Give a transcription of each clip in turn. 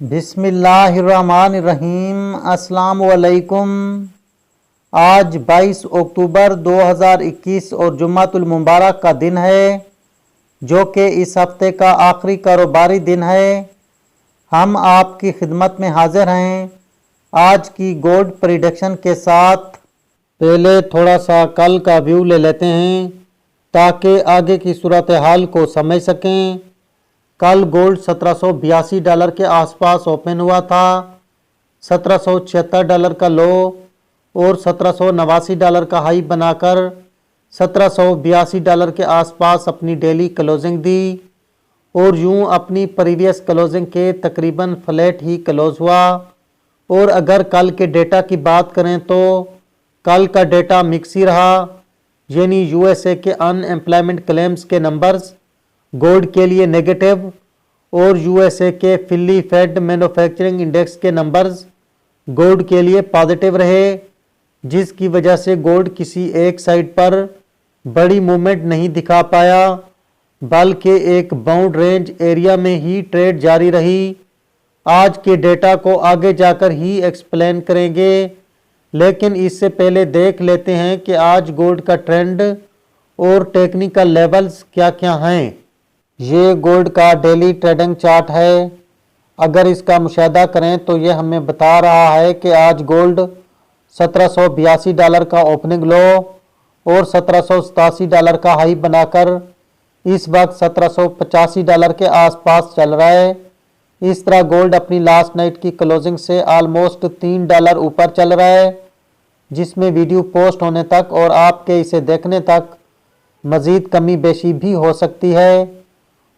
बिस्मिल्लाहिर्रहमानिर्रहीम। अस्सलाम वालेकुम। आज 22 अक्टूबर 2021 और जुम्मातुल मुबारक का दिन है, जो कि इस हफ्ते का आखिरी कारोबारी दिन है। हम आपकी खिदमत में हाजिर हैं आज की गोल्ड प्रेडिक्शन के साथ। पहले थोड़ा सा कल का व्यू ले लेते हैं ताकि आगे की सूरत हाल को समझ सकें। कल गोल्ड $1782 के आसपास ओपन हुआ था। $1776 का लो और $1789 का हाई बनाकर $1782 के आसपास अपनी डेली क्लोजिंग दी और यूं अपनी प्रीवियस क्लोजिंग के तकरीबन फ्लैट ही क्लोज हुआ। और अगर कल के डेटा की बात करें तो कल का डेटा मिक्स ही रहा, यानी यूएसए के अनएम्प्लॉयमेंट क्लेम्स के नंबर्स गोल्ड के लिए नेगेटिव और यूएसए के फिली फेड मैन्युफैक्चरिंग इंडेक्स के नंबर्स गोल्ड के लिए पॉजिटिव रहे, जिसकी वजह से गोल्ड किसी एक साइड पर बड़ी मूवमेंट नहीं दिखा पाया, बल्कि एक बाउंड रेंज एरिया में ही ट्रेड जारी रही। आज के डेटा को आगे जाकर ही एक्सप्लेन करेंगे, लेकिन इससे पहले देख लेते हैं कि आज गोल्ड का ट्रेंड और टेक्निकल लेवल्स क्या क्या हैं। ये गोल्ड का डेली ट्रेडिंग चार्ट है। अगर इसका मुशाहिदा करें तो ये हमें बता रहा है कि आज गोल्ड $1782 का ओपनिंग लो और $1787 का हाई बनाकर इस वक्त $1785 के आसपास चल रहा है। इस तरह गोल्ड अपनी लास्ट नाइट की क्लोजिंग से ऑलमोस्ट $3 ऊपर चल रहा है, जिसमें वीडियो पोस्ट होने तक और आपके इसे देखने तक मज़ीद कमी बेशी भी हो सकती है।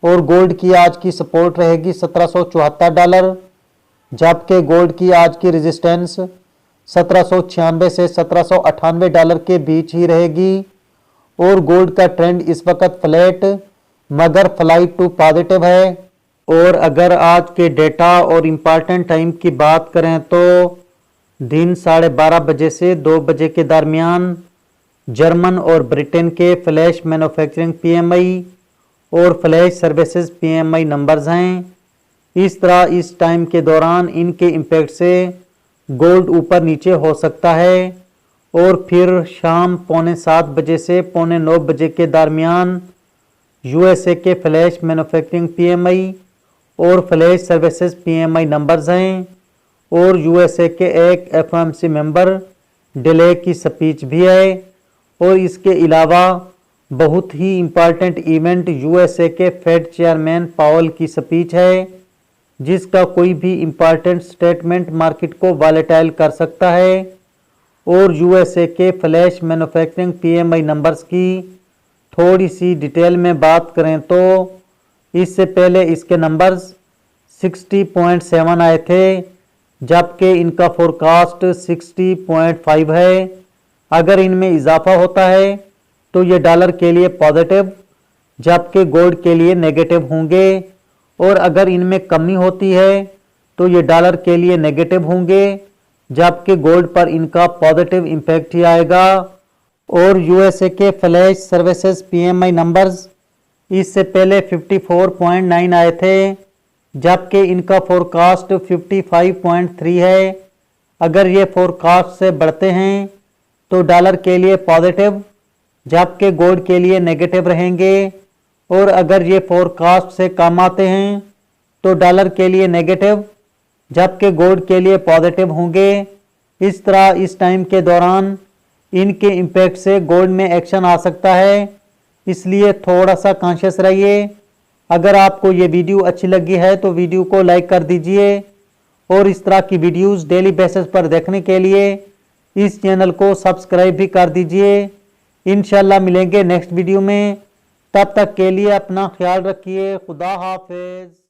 और गोल्ड की आज की सपोर्ट रहेगी $1774, जबकि गोल्ड की आज की रेजिस्टेंस $1796 से $1798 के बीच ही रहेगी। और गोल्ड का ट्रेंड इस वक्त फ्लैट मगर फ्लाइट टू पॉजिटिव है। और अगर आज के डेटा और इम्पॉर्टेंट टाइम की बात करें तो दिन 12:30 बजे से 2 बजे के दरमियान जर्मन और ब्रिटेन के फ्लैश मैन्युफैक्चरिंग PMI और फ्लैश सर्विसेज PMI नंबर्स हैं। इस तरह इस टाइम के दौरान इनके इम्पैक्ट से गोल्ड ऊपर नीचे हो सकता है। और फिर शाम 7:45 बजे से 9:45 बजे के दरमियान USA के फ्लैश मैन्युफैक्चरिंग PMI और फ्लैश सर्विसेज PMI नंबर्स हैं। और USA के एक FOMC मेंबर डिले की स्पीच भी है। और इसके अलावा बहुत ही इम्पॉर्टेंट इवेंट USA के फेड चेयरमैन पावल की स्पीच है, जिसका कोई भी इम्पॉर्टेंट स्टेटमेंट मार्केट को वॉलेटाइल कर सकता है। और USA के फ्लैश मैन्युफैक्चरिंग PMI नंबर्स की थोड़ी सी डिटेल में बात करें तो इससे पहले इसके नंबर्स 60.7 आए थे, जबकि इनका फोरकास्ट 60.5 है। अगर इनमें इजाफा होता है तो ये डॉलर के लिए पॉजिटिव जबकि गोल्ड के लिए नेगेटिव होंगे। और अगर इनमें कमी होती है तो ये डॉलर के लिए नेगेटिव होंगे, जबकि गोल्ड पर इनका पॉजिटिव इम्पैक्ट ही आएगा। और USA के फ्लैश सर्विसेज PMI नंबर्स इससे पहले 54.9 आए थे, जबकि इनका फोरकास्ट 55.3 है। अगर ये फोरकास्ट से बढ़ते हैं तो डॉलर के लिए पॉजिटिव जबकि गोल्ड के लिए नेगेटिव रहेंगे। और अगर ये फोरकास्ट से कम आते हैं तो डॉलर के लिए नेगेटिव जबकि गोल्ड के लिए पॉजिटिव होंगे। इस तरह इस टाइम के दौरान इनके इम्पैक्ट से गोल्ड में एक्शन आ सकता है, इसलिए थोड़ा सा कॉन्शियस रहिए। अगर आपको ये वीडियो अच्छी लगी है तो वीडियो को लाइक कर दीजिए और इस तरह की वीडियोस डेली बेसिस पर देखने के लिए इस चैनल को सब्सक्राइब भी कर दीजिए। इंशाल्लाह मिलेंगे नेक्स्ट वीडियो में, तब तक के लिए अपना ख्याल रखिए। खुदा हाफिज।